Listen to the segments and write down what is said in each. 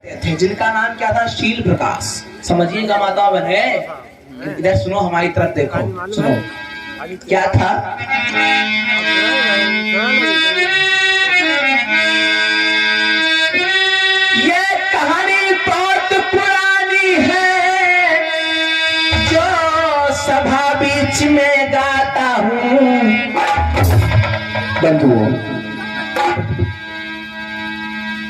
थे जिनका नाम क्या था? शील प्रकाश। समझिएगा माता बहने, इधर सुनो, हमारी तरफ देखो, सुनो क्या था। ये कहानी बहुत पुरानी है, जो सभा बीच में गाता हूँ। बंधुओं,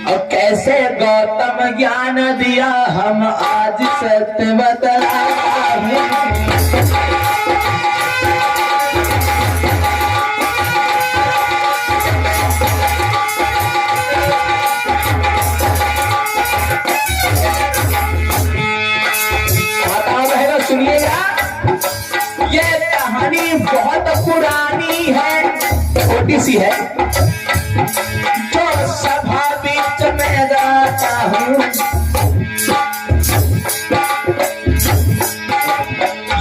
और कैसे गौतम ज्ञान दिया, हम आज सत्य बतलाए। माताओं बहनों सुनिएगा, ये कहानी बहुत पुरानी है, छोटी सी है, जो सभा बीच में गाता हूँ।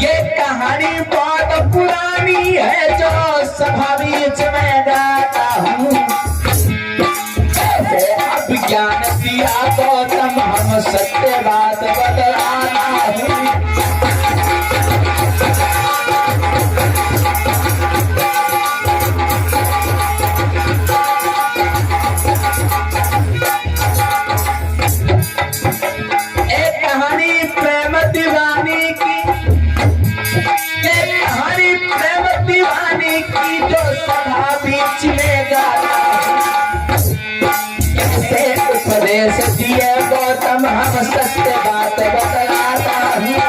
ये कहानी बहुत पुरानी है, जो सभा बीच में गाता हूँ। अब ज्ञान दिया गौतम, हम सत्य बात बतलाना हूँ। बीच में गाता उपदेश दिए गौतम, हम सत्य बात बतलाता हूँ।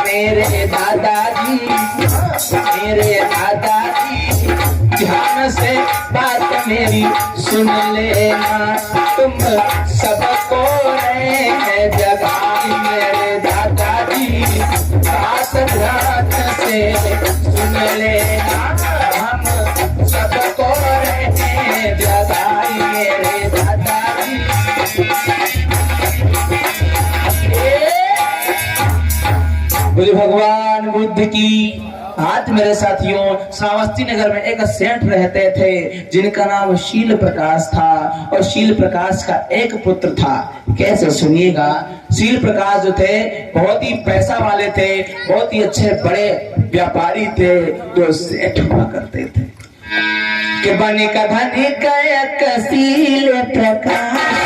मेरे दादाजी, मेरे दादाजी, ध्यान से बात मेरी सुन लेना, तुम सबको है जगाई। मेरे दादाजी बात ध्यान से सुन लेना, हम सबको है जगाई। मेरे दादाजी बोले भगवान बुद्ध की। आज मेरे साथियों, श्रावस्ती नगर में एक सेठ रहते थे, जिनका नाम शील प्रकाश था, और शील प्रकाश का एक पुत्र था। कैसे? सुनिएगा। शील प्रकाश जो थे, बहुत ही पैसा वाले थे, बहुत ही अच्छे बड़े व्यापारी थे, जो सेठ हुआ करते थे। कि बने का धनिक एक शील प्रकाश,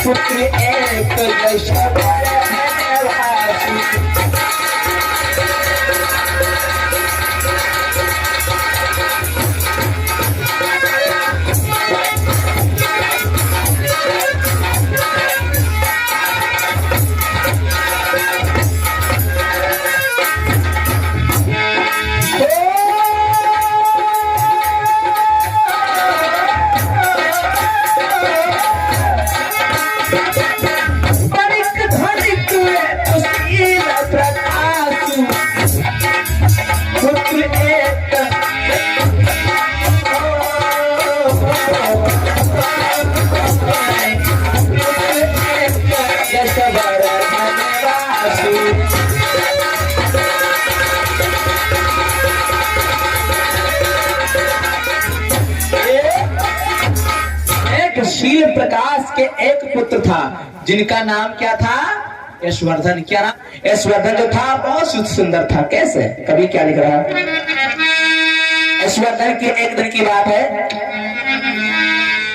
पुत्र एक शील प्रकाश के एक पुत्र था, जिनका नाम क्या था? यशवर्धन। क्या नाम? यशवर्धन जो था, बहुत सुंदर था। कैसे? कभी क्या लिख रहा है? यशवर्धन की एक दिन की बात है।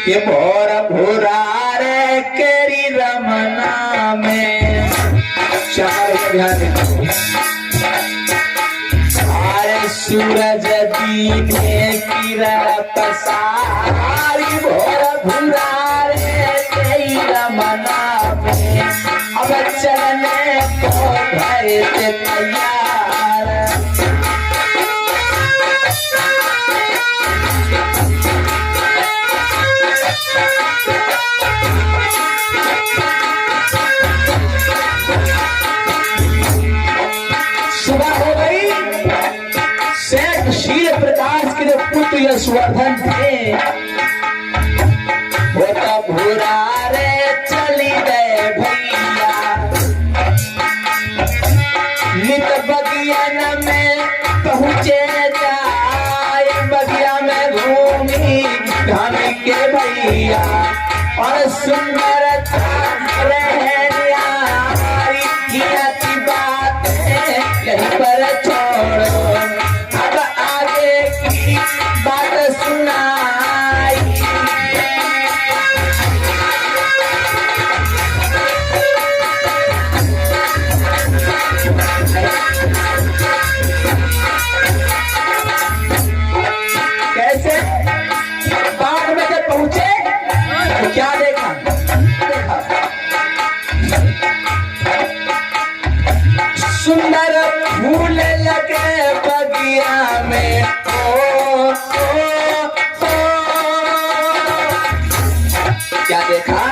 ये भोर भोरा रे केरी रमना में, सूरज दीने किरण पसारी, भोर भूरा रे तेरी रमना में, अब चलने को भय से तैयार। यशवर्धन थे वो तो भूरा रे चली गए भैया। नित बगिया में पहुँचे जाए बगिया में घूमी घामी के भैया और सुंदरता बात यहीं पर छोड़ो अब आगे की बात सुनाई। कैसे बाढ़ में जब पहुंचे तो क्या देखा सुंदर फूल लगे बगिया में क्या देखा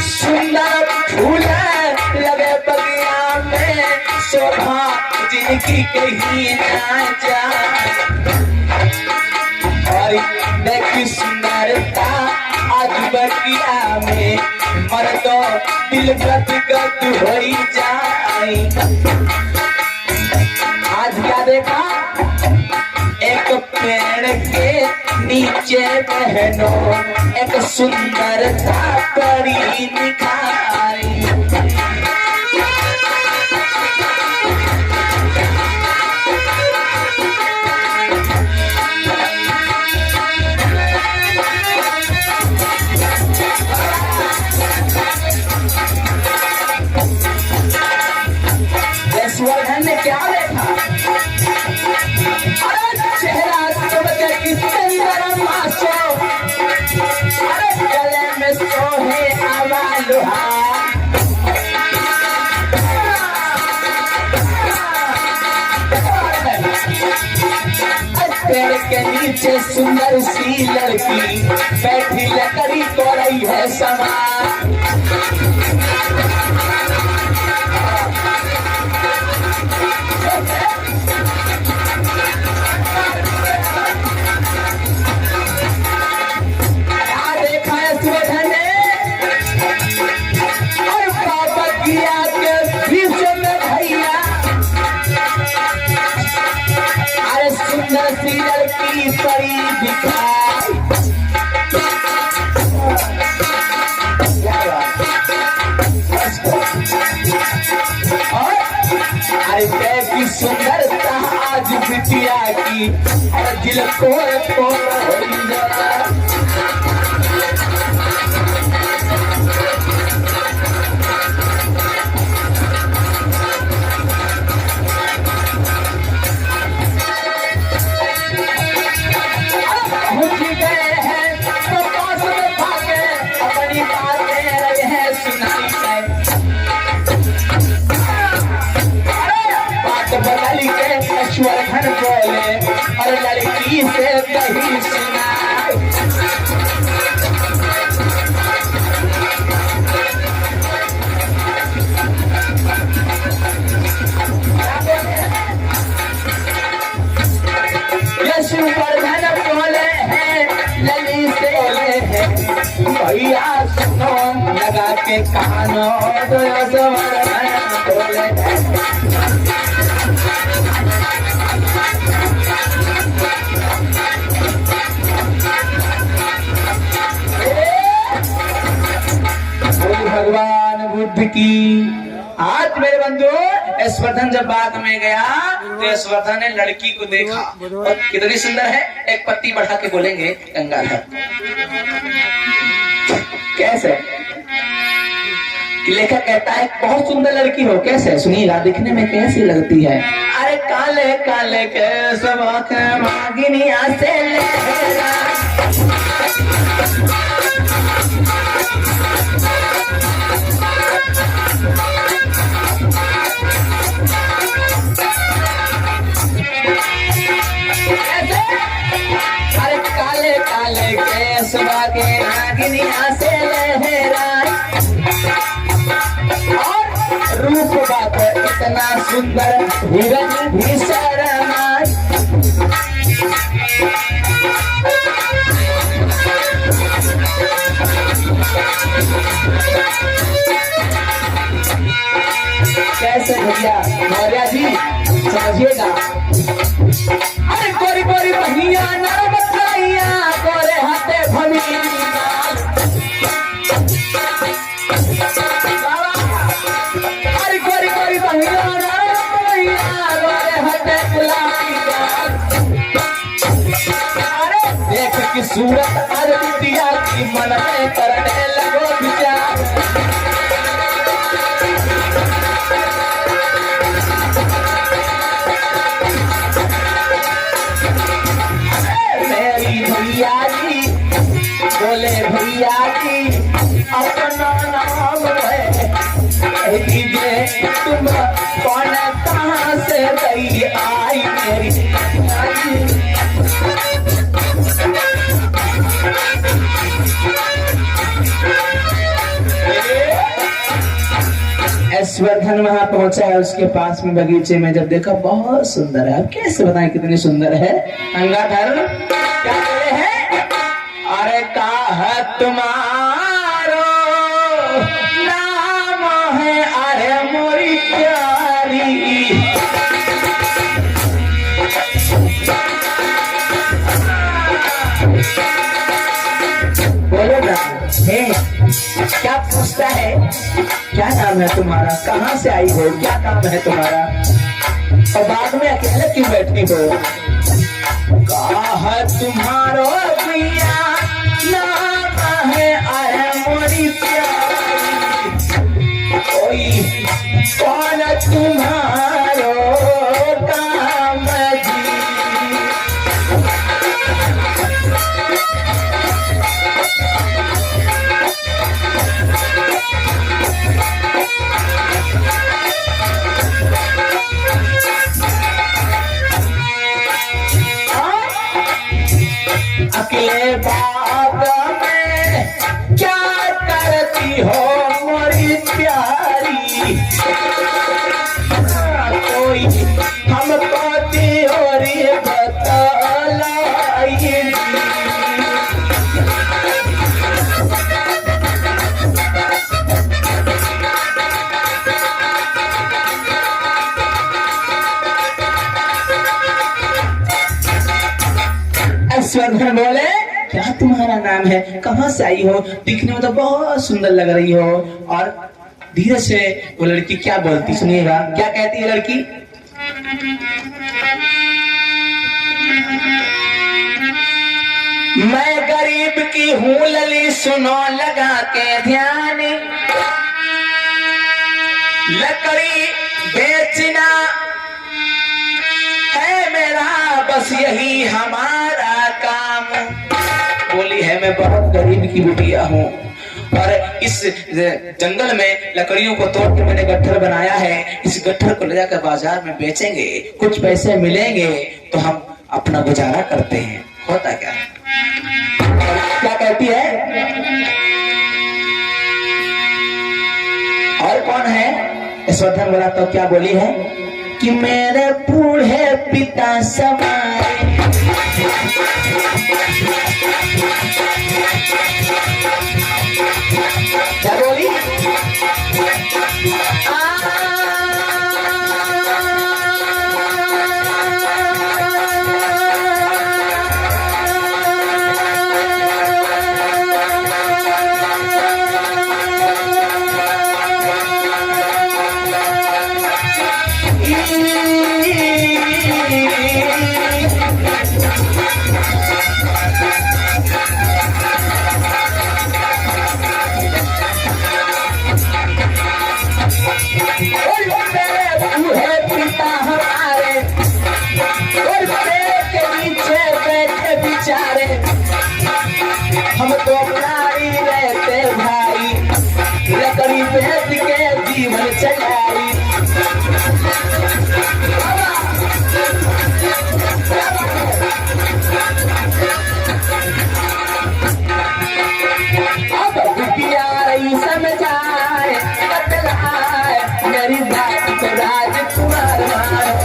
सुंदर फूल लगे बगिया में शोभा जिनकी कहीं ना जाए और देखी सुंदरता आज बगिया में मर्दों दिल गदगद हो जाए। आज क्या देखा एक पेड़ के नीचे बहनों एक सुंदरता बड़ी निखारी। यशवर्धन ने क्या देखा अरे चेहरा चमके की सुंदर मासो अरे गले में सोहे आवा लोहा पेड़ के नीचे सुंदर सी लड़की बैठी लकड़ी तोड़ई है समान। सुंदर सी लड़की परी दिखाई अरे की सुंदरता आज बिटिया की और दिल को यशवर्धन बोले और लड़की से कहीं सुना यशवर्धन बोले हैं लली से बोले हैं भैया सुनो लगा के कानों तो यशवर्धन बोले भगवान बुद्ध की। आज मेरे बंधु यशवर्धन जब बाग में गया तो यशवर्धन ने लड़की को देखा और कितनी सुंदर है। एक पत्ती बढ़ा के बोलेंगे गंगाधर कैसे लेखक कहता है बहुत सुंदर लड़की हो कैसे सुनिएगा दिखने में कैसी लगती है। अरे काले काले के सबक मागिनिया से अरे काले काले केस बाके नागिनिया से लहराए और रूप बात इतना सुंदर हिरन भी शर्माए। भैया मौर्य जी समझिएगा। अरे गोरी गोरी बहिया नरम कइया गोरे हाथे भनी अरे गोरी गोरी बहिया नरम कइया गोरे हाथे गुलाबी अरे देख की सूरत अरे बिटिया की मन में करने लगो विचार भैया जी बोले भैया जी अपना नाम है दीजिए तुम कौन कहाँ से गई आई मेरी ऐश्वर्धन वहां पहुंचा है, उसके पास में बगीचे में जब देखा बहुत सुंदर है। अब कैसे बताएं कितनी सुंदर है। गंगाधर क्या बोले हैं? अरे कहा तुम्हारो नाम है अरे मोरी प्यारी बोलो ना क्या पूछता है? क्या नाम है तुम्हारा, कहाँ से आई हो, क्या काम है तुम्हारा, और बाद में अकेले क्यों बैठी हो? कहा तुम्हारो भैया नाम है अरे मोरी प्यारी कोई कौन तुम्हारो काम जी अकेले बात में क्या करती हो मोरी प्यारी कोई हमको त्योरी बतलाइए ऐश्वर्धन बोले क्या तुम्हारा नाम है, कहाँ से आई हो, दिखने में तो बहुत सुंदर लग रही हो। और धीरे से वो लड़की क्या बोलती सुनिएगा, क्या कहती है लड़की? मैं गरीब की हूँ लली सुनो लगा के ध्यान लकड़ी बेचना है मेरा बस यही हमारा काम। बोली है मैं बहुत गरीब की बिटिया हूँ और इस जंगल में लकड़ियों को तोड़ के मैंने गट्ठर बनाया है, इस गट्ठर को ले जाकर बाजार में बेचेंगे, कुछ पैसे मिलेंगे तो हम अपना गुजारा करते हैं। होता क्या है? क्या कहती है? और कौन है? ऐश्वर्धन बोला तो क्या बोली है कि मेरे बूढ़े पिता सवारे क्या बोली? हम तो नारी रहते भाई लकड़ी बेच के जीवन चलाई। अब बिटिया रही समझाए बतलाए मेरी बात को राजकुमार मारो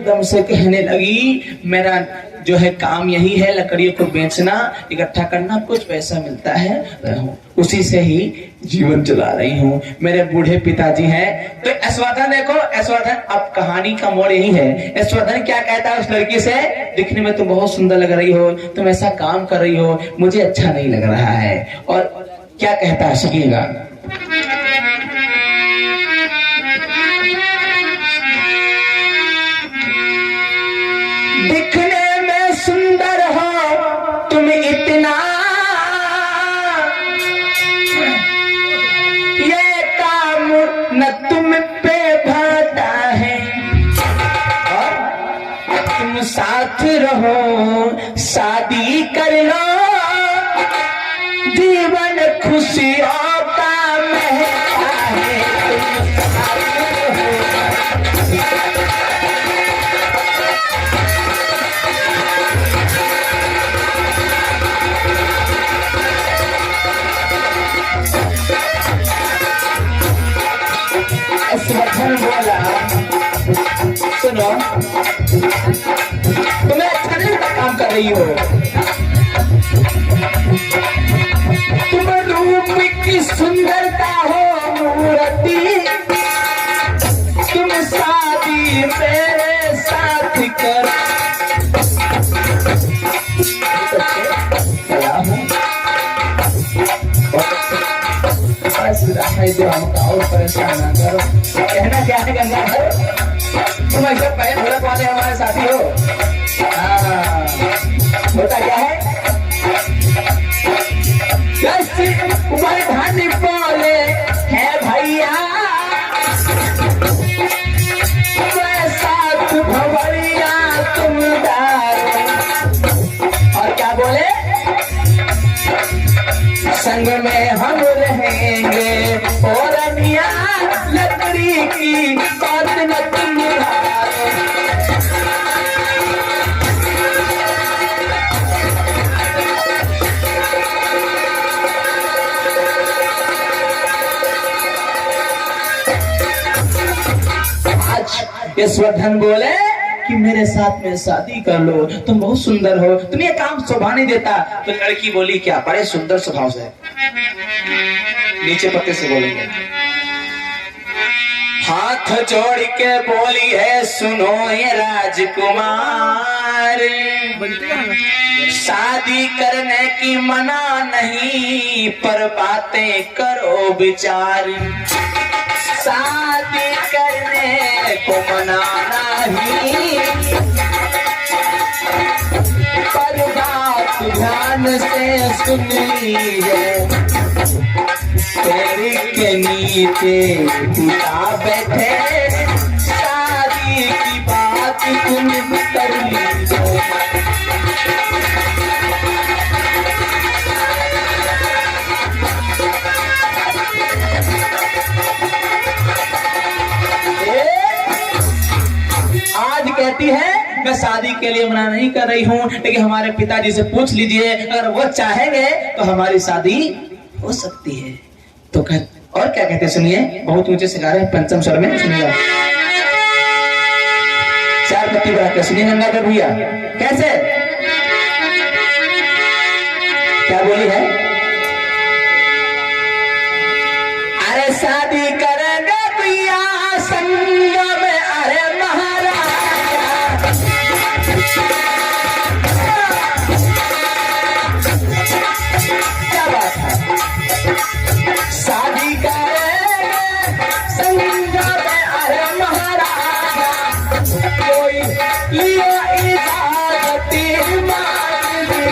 एकदम से कहने लगी, मेरा जो है काम यही है, लकड़ियों को बेचना, इकट्ठा करना, कुछ पैसा मिलता है, उसी से ही जीवन चला रही हूँ। मेरे बूढ़े पिताजी हैं। तो यशोधन देखो, यशोधन अब कहानी का मोड़ यही है। यशोधन क्या कहता है उस लड़की से, दिखने में तुम बहुत सुंदर लग रही हो, तुम ऐसा काम कर रही हो, मुझे अच्छा नहीं लग रहा है। और क्या कहता है सुनिएगा। दिखने में सुंदर हो तुम इतना, ये काम न तुम पे भाता है, और तुम साथ रहो, शादी कर लो, जीवन खुशियों का महका है, तुम साथ रहो। यशोधन बोला, सुनो, तुम्हें अच्छा नहीं लगता काम कर रही हो, तुम रूप की सुंदरता हो मूर्ति, तुम शादी मेरे साथ कर। जो हमका और परेशान ना करो। कहना क्या है गंगाधर, तुम ऐसे पैर ढोलक वाले हमारे साथी हो। होता क्या है, धन बोले है भैया, साथ भवैया तुम दारो। और क्या बोले, संग में हम रहेंगे, और मिया लकड़ी की बात न तुम हारो। यशोधन बोले कि मेरे साथ में शादी कर लो, तुम बहुत सुंदर हो, तुम ये काम शोभा नहीं देता। तो लड़की बोली, क्या बड़े सुंदर स्वभाव से, नीचे पत्ते से बोलेंगे, हाथ जोड़ के बोली है, सुनो ये राजकुमार, शादी करने की मना नहीं, पर बातें करो विचार, शादी करने को मना नहीं, पर बात ध्यान से सुन लीजिए, तेरे के नीचे पिता बैठे, शादी की बात तुम कर लीजिए। आज कहती है मैं शादी के लिए मना नहीं कर रही हूँ, लेकिन हमारे पिताजी से पूछ लीजिए, अगर वो चाहेंगे तो हमारी शादी हो सकती है। तो और क्या कहते सुनिए, बहुत ऊंचे से गा रहे हैं, पंचम स्वर में सुनिएगा, चार पत्ती बढ़ा के सुनिए गंगाधर भैया, कैसे क्या बोली है, अरे शादी करेंगे भैया संग में, अरे क्या बात है, शादी करेंगे संग में, अरे महाराजा, कोई लिया इजाजत मांग ली,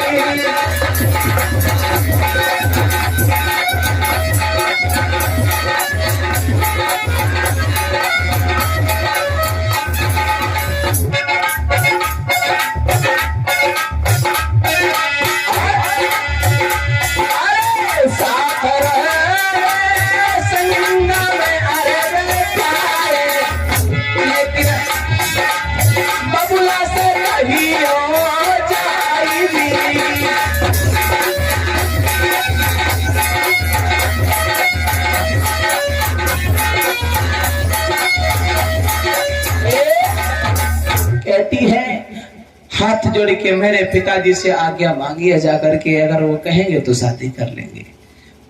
कहती है हाथ जोड़ के मेरे पिताजी से आज्ञा मांगिए जाकर के, अगर वो कहेंगे तो शादी कर लेंगे।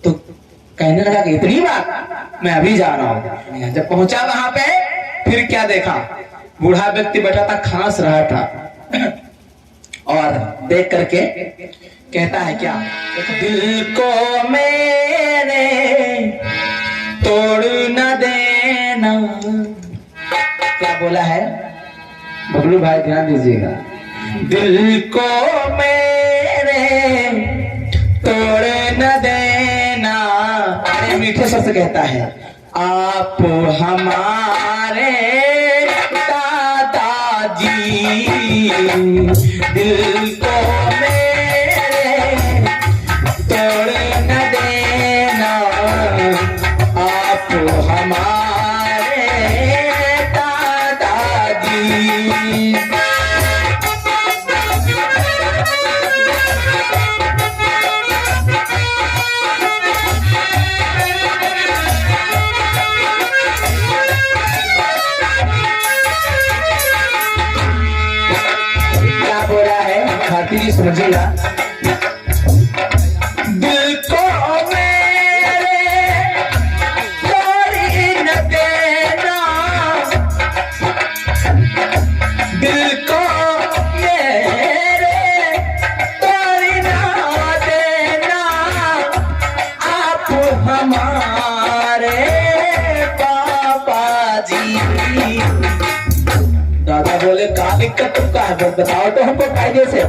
तो कहने लगा कि इतनी बात, मैं अभी जा रहा हूँ। जब पहुंचा वहां पे फिर क्या देखा, बूढ़ा व्यक्ति बैठा था, खांस रहा था और देख करके कहता है क्या, दिल को मेरे तोड़ न देना। क्या बोला है बबलू भाई, ध्यान दीजिएगा। दिल को मेरे तोड़ न देना, अरे मीठे स्वर से कहता है, आप हमारे दादाजी, दिल को मेरे तोड़ न देना, आप हमारे दादाजी। भारती जी समझिएगा, दिल को मेरे तोड़ न देना, दिल को मेरे तोड़ न देना, आप हमारे पापा जी। दादा बोले का दिक्कत तुमका है, बताओ तो हमको कायदे से।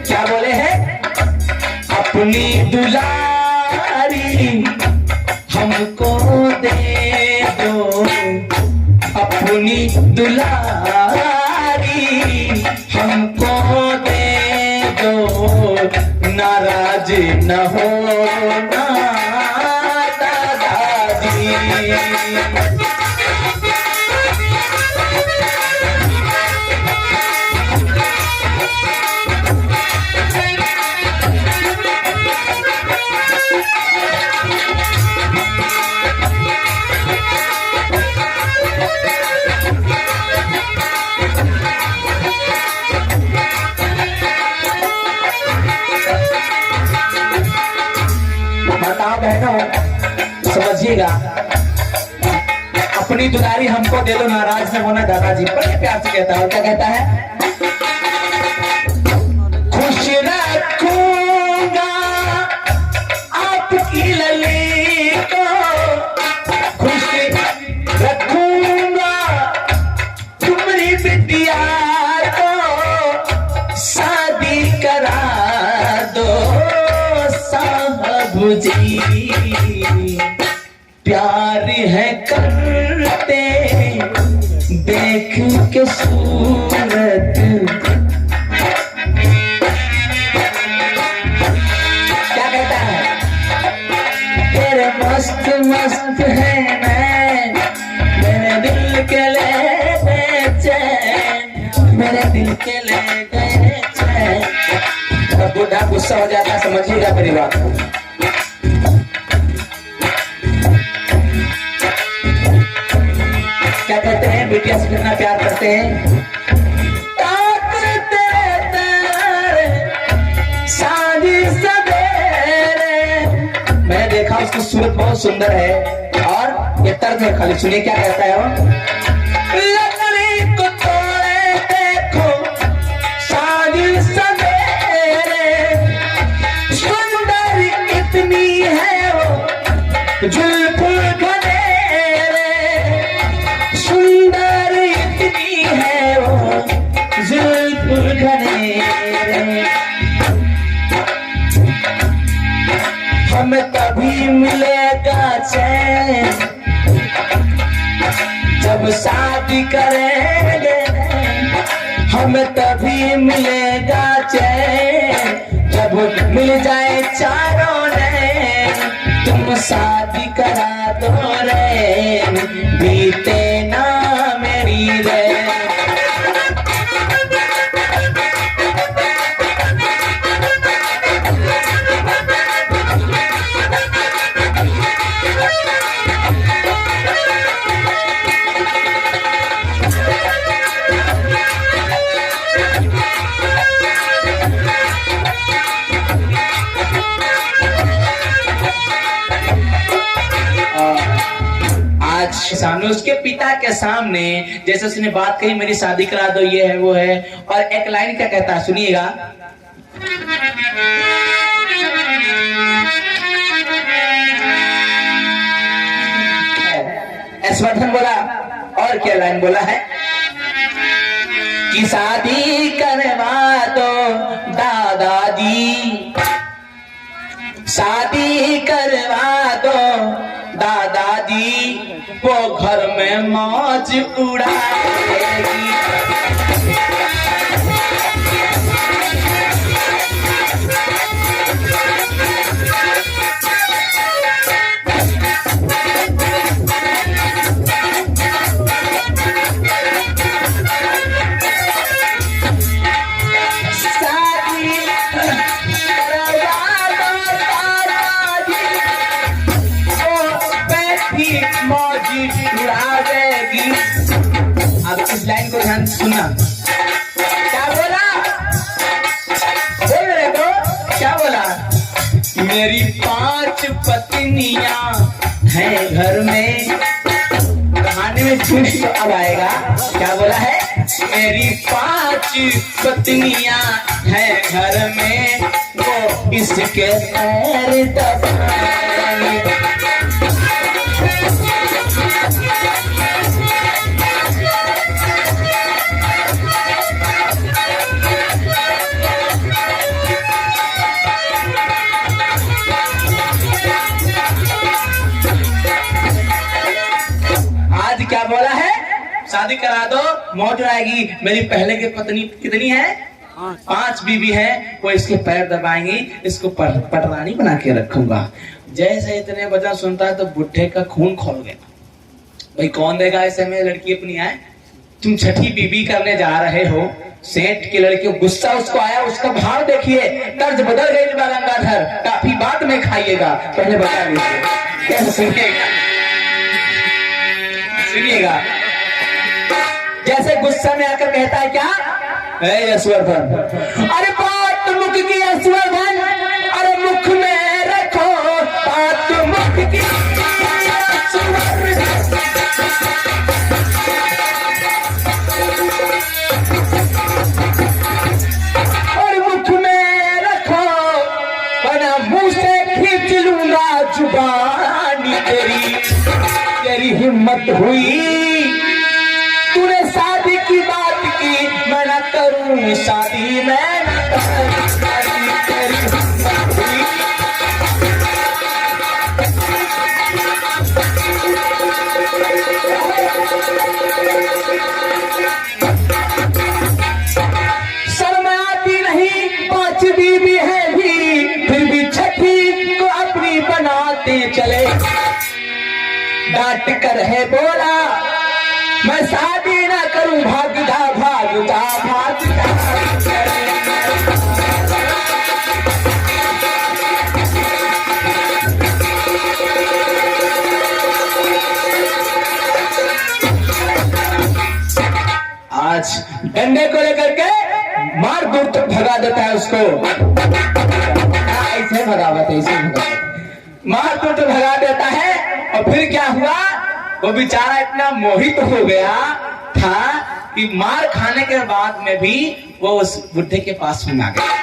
क्या बोले हैं, अपनी दुलारी हमको दे दो, अपनी दुलारी हमको दे दो, नाराज न होना दादाजी। बताओ बहनों, समझिएगा, अपनी दुलारी हमको दे दो, नाराज न होना दादाजी। बड़े प्यार से कहता है, क्या कहता है, खुश रखूंगा आपकी लली को, खुश रखूंगा तुम्हारी बिटिया को, शादी करा दो साहब जी। प्यार है करते देख के सूरत, क्या कहता है, तेरे मस्त मस्त है मैं, मेरे दिल के ले गए चैन, मेरे दिल के ले गए चैन। तब बूढ़ा गुस्सा हो जाता, समझिएगा मेरी बात को। क्या कहते हैं, बिटिया से कितना प्यार करते हैं, मैंने देखा उसकी सूरत बहुत सुंदर है। और ये तर्क है, खाली सुनिए क्या कहता है वो, लकड़ी को तोड़े देखो सारी सवेरे, सुंदर इतनी है वो जुल्फ घनेरे, सुंदर इतनी है वो जुल्फ घनेरे। हमें तभी मिलेगा चैन जब शादी करेंगे, हमें तभी मिलेगा चैन जब मिल जाए चारों ने, तुम शादी करा दो रे, बीते ना मेरी रे। सामने, उसके पिता के सामने जैसे उसने बात कही मेरी शादी करा दो, ये है वो है, और एक लाइन क्या कहता है सुनिएगा। यशवर्धन बोला, और क्या लाइन बोला है कि शादी करवा दो दादाजी, शादी करवा दो दादाजी, वो घर में मौज उड़ाएगी। अब इस लाइन को ध्यान सुनना, क्या बोला, बोल रहे तो क्या बोला, मेरी 5 पत्नियां हैं घर में। कहानी में ट्विस्ट अब आएगा, क्या बोला है, मेरी 5 पत्नियां हैं घर में, वो इसके पैर दबाएंगे। क्या बोला है, शादी करा दो मौज उड़ाएगी। मेरी पहले की पत्नी कितनी है, 5 बीवी है, वो इसके पैर दबाएंगी, इसको पटरानी बना के रखूंगा। जैसे इतने वजन सुनता है तो बुढ़े का खून खोल गया। भाई कौन देगा ऐसे में लड़की अपनी है, तुम छठी बीवी करने जा रहे हो, सेठ की लड़की, गुस्सा उसको आया, उसका भाव देखिए, तर्ज बदल गई गंगाधर, काफी बाद में खाइएगा, पहले बता दीजिए कैसे सुनिएगा, सुनिएगा। जैसे गुस्सा में आकर कहता है क्या, यशवर्धन, अरे बात मुख की यशवर्धन, अरे मुख में रखो बात मुख की और मुख में रखो, वरना मुंह से खींच लूंगा जुबानी तेरी हिम्मत हुई, तूने शादी की बात की, मैं ना करूं शादी, मैं ना करूं शादी, तेरी हिम्मत हुई। शर्म आती नहीं, 5 बीवी है भी, फिर भी छठी को अपनी बनाते चले। डांट कर है बोला, मैं शादी ना करूं, भागता भागता भागता। आज डंडे को लेकर के मार दूर तक भगा देता है उसको, ऐसे भगावत है, ऐसे भगावत, मार दूर तक भगा देता है। और फिर क्या हुआ, वो बेचारा इतना मोहित हो गया था कि मार खाने के बाद में भी वो उस बुढ़े के पास में आ गया,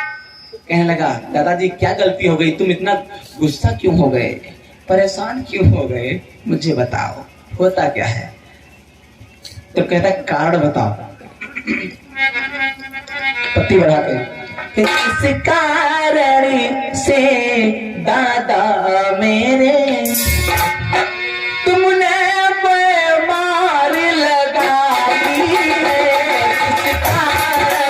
कहने लगा दादाजी क्या गलती हो गई, तुम इतना गुस्सा क्यों हो गए, परेशान क्यों हो गए, मुझे बताओ होता क्या है। तो कहता कारण बताओ, पत्ती बढ़ा के, किस कारण से दादा मेरे तुमने मार लगाई है, किस कारण।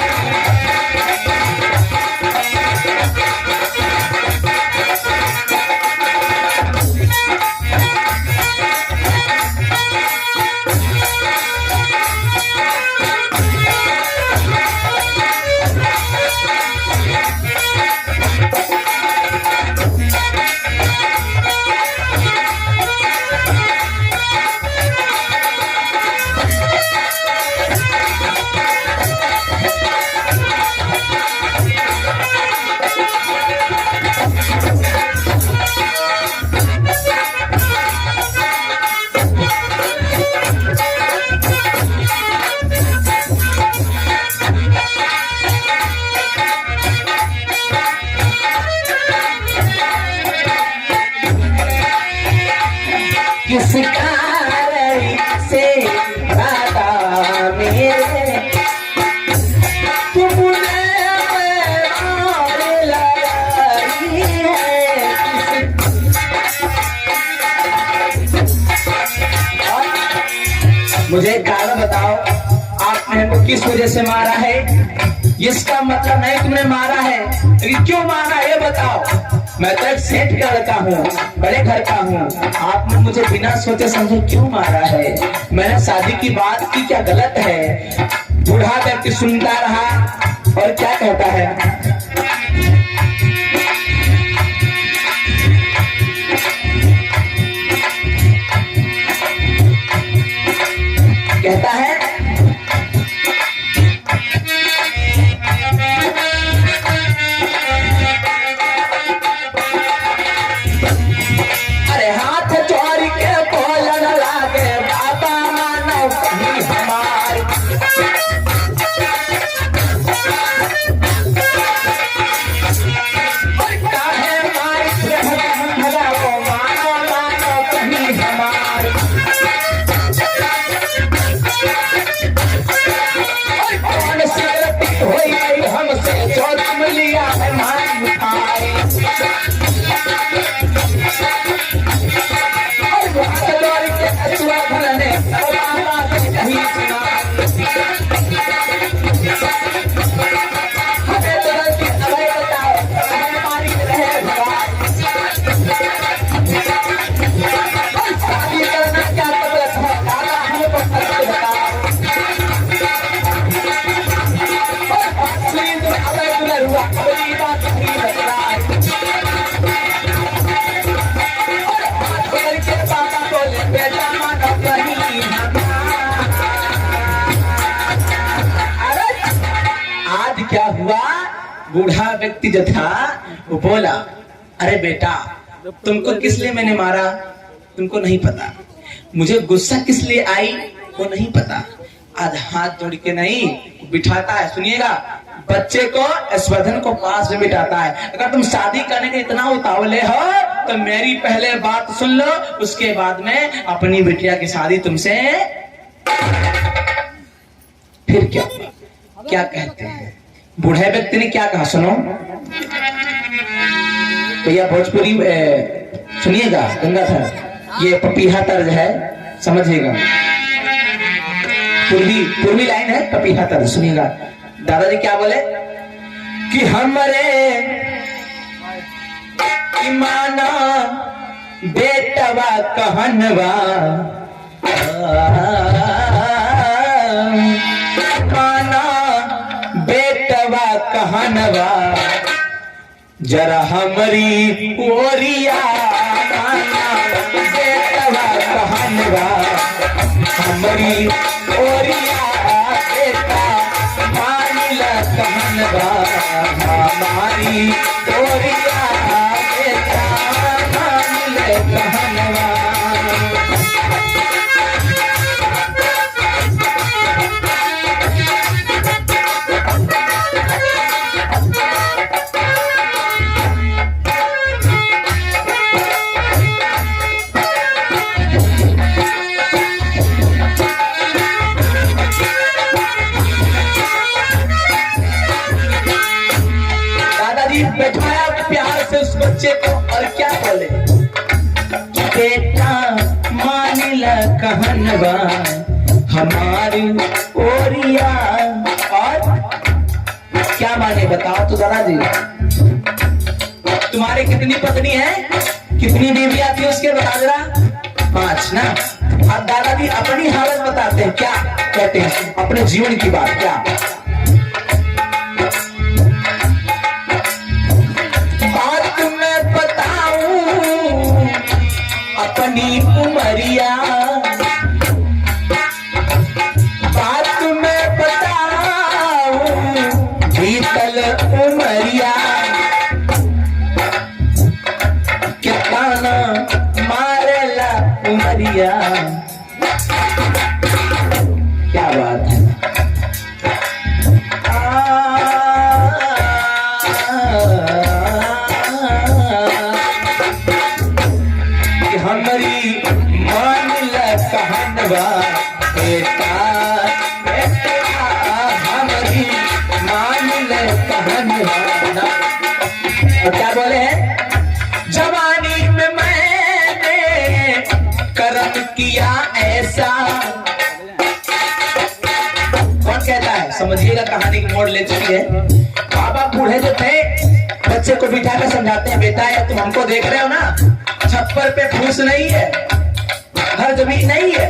आगे बताओ, आपने हमको किस वजह से मारा है? इसका मतलब नहीं तुमने मारा है, लेकिन क्यों मारा ये बताओ। मैं तो एक सेठ का लड़का हूँ, बड़े घर का हूँ, आपने मुझे बिना सोचे समझे क्यों मारा है? मैंने शादी की बात की, क्या गलत है? बूढ़ा व्यक्ति सुनता रहा और क्या कहता है, कहता है अरे हाथ चोर के बोलन लागे बाबा मानो कहीं हमारी। काहे मारी भला को मानो मानो कहीं हमारी। कौन सी गलती हुई गई हमसे जो तुम लिया है मान उठाए। क्या हुआ? बूढ़ा व्यक्ति जो था वो बोला, अरे बेटा तुमको किस लिए मैंने मारा तुमको नहीं पता, मुझे गुस्सा किस लिए आई वो नहीं पता। आज हाथ जोड़ के नहीं बिठाता है, सुनिएगा, बच्चे को स्वर्धन को पास में बिठाता है। अगर तुम शादी करने के इतना उतावले हो तो मेरी पहले बात सुन लो, उसके बाद में अपनी बिटिया की शादी तुमसे। फिर क्या कहते हैं बूढ़े व्यक्ति ने, क्या कहा सुनो भैया, भोजपुरी सुनिएगा, गंगाधर ये पपीहा तर्ज है, समझिएगा, पूर्वी लाइन है, पपीहा तर्ज सुनिएगा। दादाजी क्या बोले कि हमरे ईमाना बेटवा कहनवा कहनवा जरा हमारी ओरिया बेटवा कहनवा हमारी ओरिया बेटा मानिला कहनवा हमारी ओरिया बेटा मानिले कहनवा। बैठाया प्यार से उस बच्चे को और क्या बोले, बेटा मानिला कहनवा हमारी ओरिया। और क्या माने बताओ तो दादाजी, तुम्हारी कितनी पत्नी है, कितनी बीवियां थी उसके, बता जरा, 5 ना। अब दादाजी अपनी हालत बताते हैं, क्या कहते हैं अपने जीवन की बात, क्या अपनी उमरिया बात में बताऊं बीतल उमरिया कितना मारेला उमरिया। क्या बात है, हमारी मानिला कहनवा बेटा बेटा हमारी मानिला कहनवा। और क्या बोले हैं, जवानी में मैंने कर्म किया ऐसा समझिएगा कहानी की मोड़ ले चुकी है। बाबा बूढ़े जो थे बच्चे को बिठा कर समझाते हैं, बेटा ये तुम हमको देख रहे हो ना, छप्पर पे फूस नहीं है, घर जमीन नहीं है,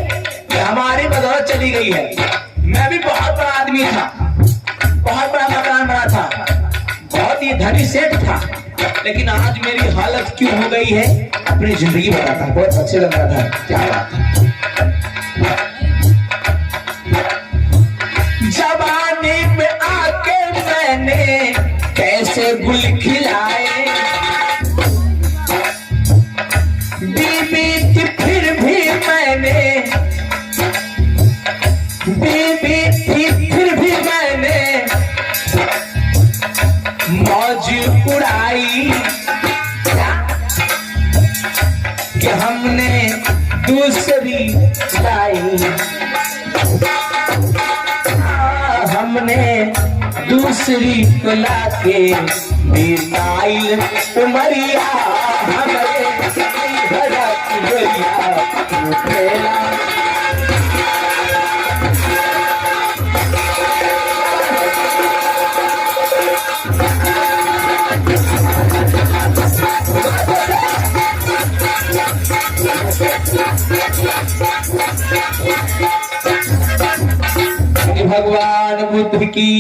ये हमारी बदौलत चली गई है। मैं भी बहुत बड़ा आदमी था, बहुत बड़ा मकान बना था, बहुत ही धनी सेठ था, लेकिन आज मेरी हालत क्यों हो गई है अपनी जिंदगी बताता। बहुत अच्छे लग रहा था, क्या बात है। जवानी में आके मैंने कैसे गुल खिलाए, बीबी थी फिर भी मैंने, बीबी थी फिर भी मैंने मौज उड़ाई, कि हमने दूसरी लाई, हमने दूसरी को लाके बिताइल उमरिया, हमारे भरा की गोरिया उठेला। भगवान बुद्ध की